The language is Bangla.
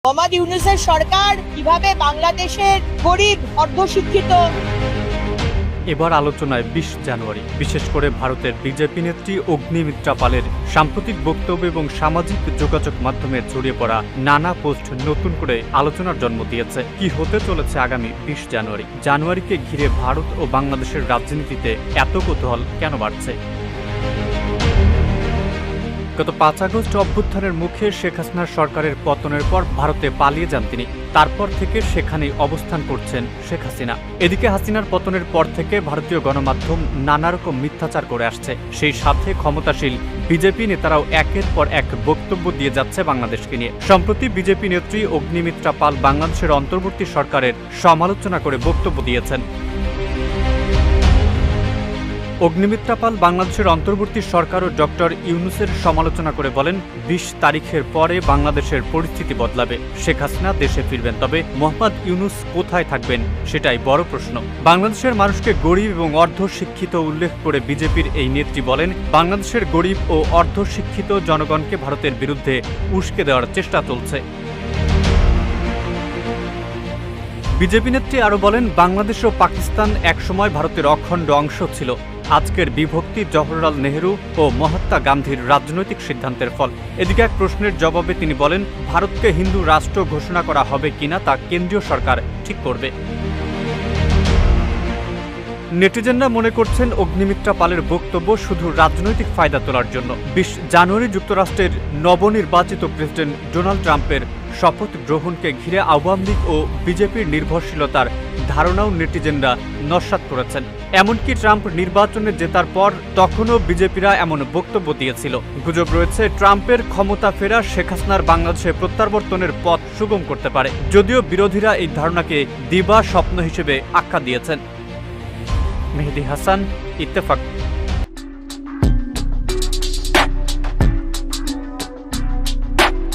মোহাম্মদ ইউনূসের সরকার কিভাবে বাংলাদেশের গরিব অর্ধশিক্ষিত। এবার আলোচনায় ২০ জানুয়ারি বিশেষ করে ভারতের বিজেপি নেত্রী অগ্নিমিত্রা পালের সাম্প্রতিক বক্তব্য এবং সামাজিক যোগাযোগ মাধ্যমে ছড়িয়ে পড়া নানা পোস্ট নতুন করে আলোচনার জন্ম দিয়েছে। কি হতে চলেছে আগামী ২০ জানুয়ারি? জানুয়ারিকে ঘিরে ভারত ও বাংলাদেশের রাজনীতিতে এত কৌতূহল কেন বাড়ছে? গত ৫ আগস্ট অভ্যুত্থানের মুখে শেখ হাসিনার সরকারের পতনের পর ভারতে পালিয়ে যান তিনি। তারপর থেকে সেখানেই অবস্থান করছেন শেখ হাসিনা। এদিকে হাসিনার পতনের পর থেকে ভারতীয় গণমাধ্যম নানা রকম মিথ্যাচার করে আসছে। সেই সাথে ক্ষমতাসীন বিজেপি নেতারাও একের পর এক বক্তব্য দিয়ে যাচ্ছে বাংলাদেশকে নিয়ে। সম্প্রতি বিজেপি নেত্রী অগ্নিমিত্রা পাল বাংলাদেশের অন্তর্বর্তী সরকারের সমালোচনা করে বক্তব্য দিয়েছেন। অগ্নিমিত্রা পাল বাংলাদেশের অন্তর্বর্তী সরকার ও ডক্টর ইউনূসের সমালোচনা করে বলেন, ২০ তারিখের পরে বাংলাদেশের পরিস্থিতি বদলাবে, শেখ হাসিনা দেশে ফিরবেন, তবে মোহাম্মদ ইউনূস কোথায় থাকবেন সেটাই বড় প্রশ্ন। বাংলাদেশের মানুষকে গরিব এবং অর্ধশিক্ষিত উল্লেখ করে বিজেপির এই নেত্রী বলেন, বাংলাদেশের গরিব ও অর্ধশিক্ষিত জনগণকে ভারতের বিরুদ্ধে উস্কে দেওয়ার চেষ্টা চলছে। বিজেপি নেত্রী আরও বলেন, বাংলাদেশ ও পাকিস্তান একসময় ভারতের অখণ্ড অংশ ছিল। আজকের বিভক্তি জওহরলাল নেহরু ও মহাত্মা গান্ধীর রাজনৈতিক সিদ্ধান্তের ফল। এদিকে এক প্রশ্নের জবাবে তিনি বলেন, ভারতকে হিন্দু রাষ্ট্র ঘোষণা করা হবে কিনা তা কেন্দ্রীয় সরকার ঠিক করবে। নেটিজেনরা মনে করছেন অগ্নিমিত্রা পালের বক্তব্য শুধু রাজনৈতিক ফায়দা তোলার জন্য। ২০ জানুয়ারি যুক্তরাষ্ট্রের নবনির্বাচিত প্রেসিডেন্ট ডোনাল্ড ট্রাম্পের শপথ গ্রহণকে ঘিরে আওয়ামী লীগ ও বিজেপির নির্ভরশীলতার ধারণাও নেটিজেনরা নস্যাৎ করেছেন। এমনকি ট্রাম্প নির্বাচনে জেতার পর তখনও বিজেপিরা এমন বক্তব্য দিয়েছিল। গুজব রয়েছে, ট্রাম্পের ক্ষমতা ফেরা শেখ হাসিনার বাংলাদেশে প্রত্যাবর্তনের পথ সুগম করতে পারে, যদিও বিরোধীরা এই ধারণাকে দিবা স্বপ্ন হিসেবে আখ্যা দিয়েছেন। মেহেদী হাসান, ইত্তেফাক।